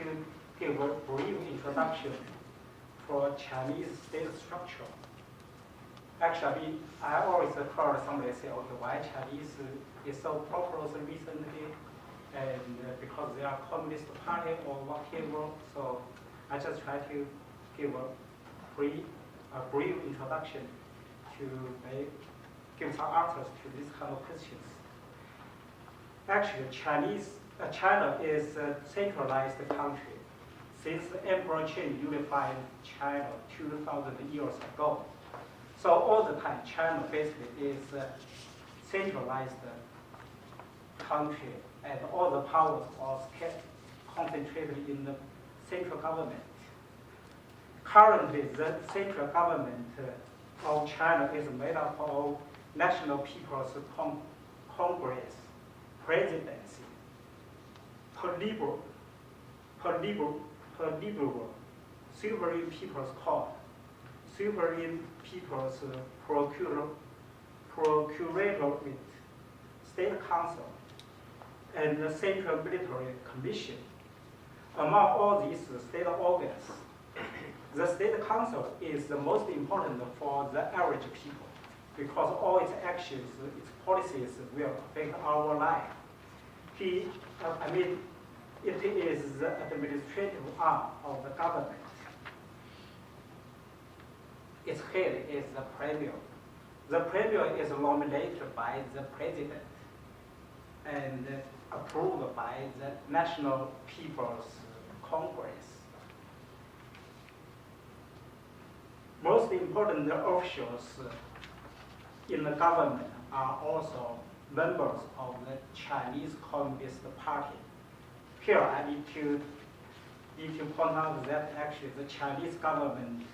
to give a brief introduction for Chinese state structure. Actually, I always heard somebody say, okay, why Chinese is so prosperous recently, and because they are communist party or whatever. So I just try to give a brief introduction to give some answers to these kind of questions. Actually, China is a centralized country. Since the Emperor Qin unified China 2,000 years ago, so all the time China basically is a centralized country, and all the powers are concentrated in the central government. Currently, the central government of China is made up of National People's Congress, Presidency, Politburo, Sovereign People's Court, Sovereign People's Procuratorate, State Council, and the Central Military Commission. Among all these state organs, the State Council is the most important for the average people because all its actions, its policies will affect our life. It is the administrative arm of the government. Its head is the premier. The premier is nominated by the president and approved by the National People's Congress. Most important officials in the government are also members of the Chinese Communist Party. Here I need to point out that actually the Chinese government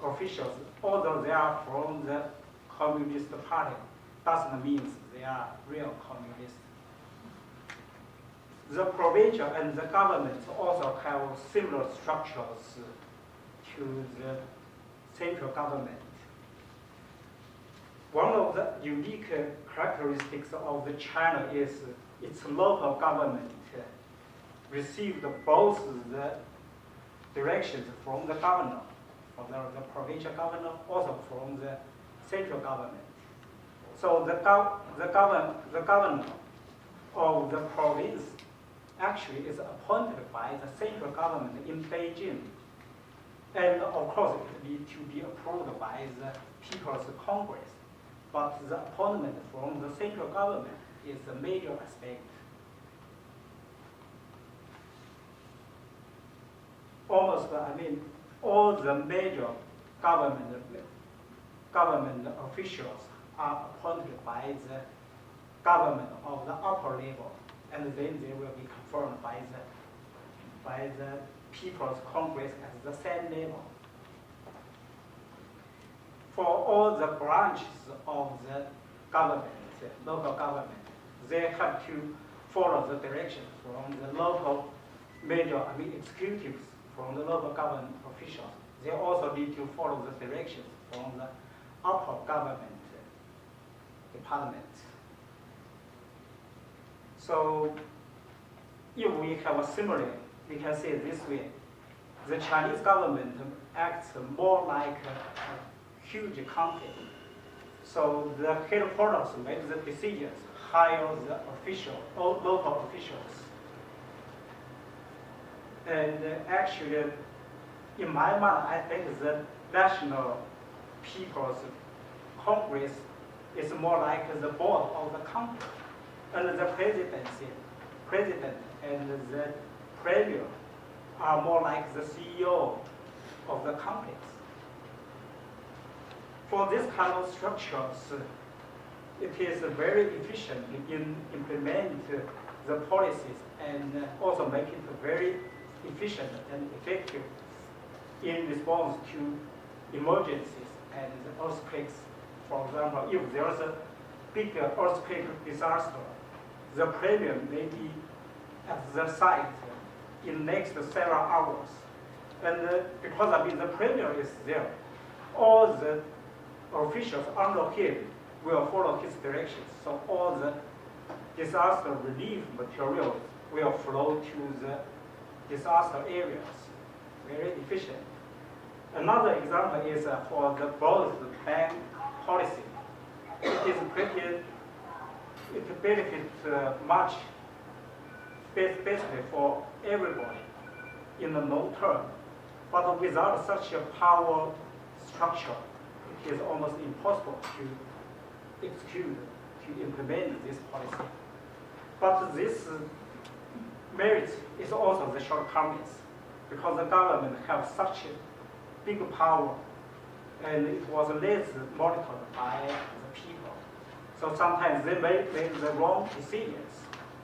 officials, although they are from the Communist Party, doesn't mean they are real communists. The provincial and the governments also have similar structures to the central government. One of the unique characteristics of the China is its local government received both the directions from the governor, from the provincial governor, also from the central government. So the governor of the province actually is appointed by the central government in Beijing. And of course, it needs to be approved by the People's Congress. But the appointment from the central government is a major aspect. Almost, all the major government officials are appointed by the government of the upper level, and then they will be confirmed by the People's Congress at the same level. For all the branches of the government, local government, they have to follow the directions from the local executives, from the local government officials. They also need to follow the directions from the upper government departments. So if we have a simile, we can say it this way. The Chinese government acts more like a huge company. So the headquarters make the decisions, hire the local officials. And actually, in my mind, I think the National People's Congress is more like the board of the country. And the president and the premier are more like the CEO of the companies. For this kind of structures, it is very efficient in implement the policies and also make it very efficient and effective in response to emergencies and earthquakes. For example, if there is a big earthquake disaster, the premier may be at the site in next several hours. And because the premier is there, all the officials under him will follow his directions. So all the disaster relief materials will flow to the disaster areas very efficient. Another example is for the both bank policy. It is pretty, it benefits much, basically for everybody in the long term. But without such a power structure, it is almost impossible to execute, to implement this policy. But this merit is also the shortcomings, because the government has such a big power, and it was less monitored by the people. So sometimes they make the wrong decisions.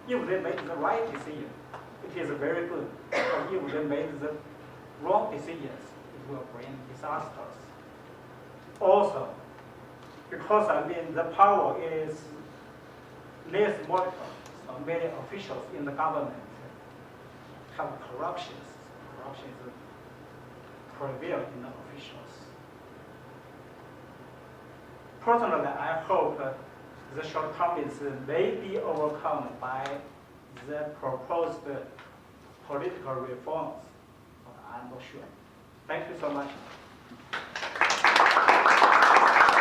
If they make the right decision, it is very good. But if they make the wrong decisions, it will bring disasters. Also, because the power is less monitored, so many officials in the government have corruptions. Corruptions prevail in the officials. Personally, I hope the shortcomings may be overcome by the proposed political reforms, but I'm not sure. Thank you so much.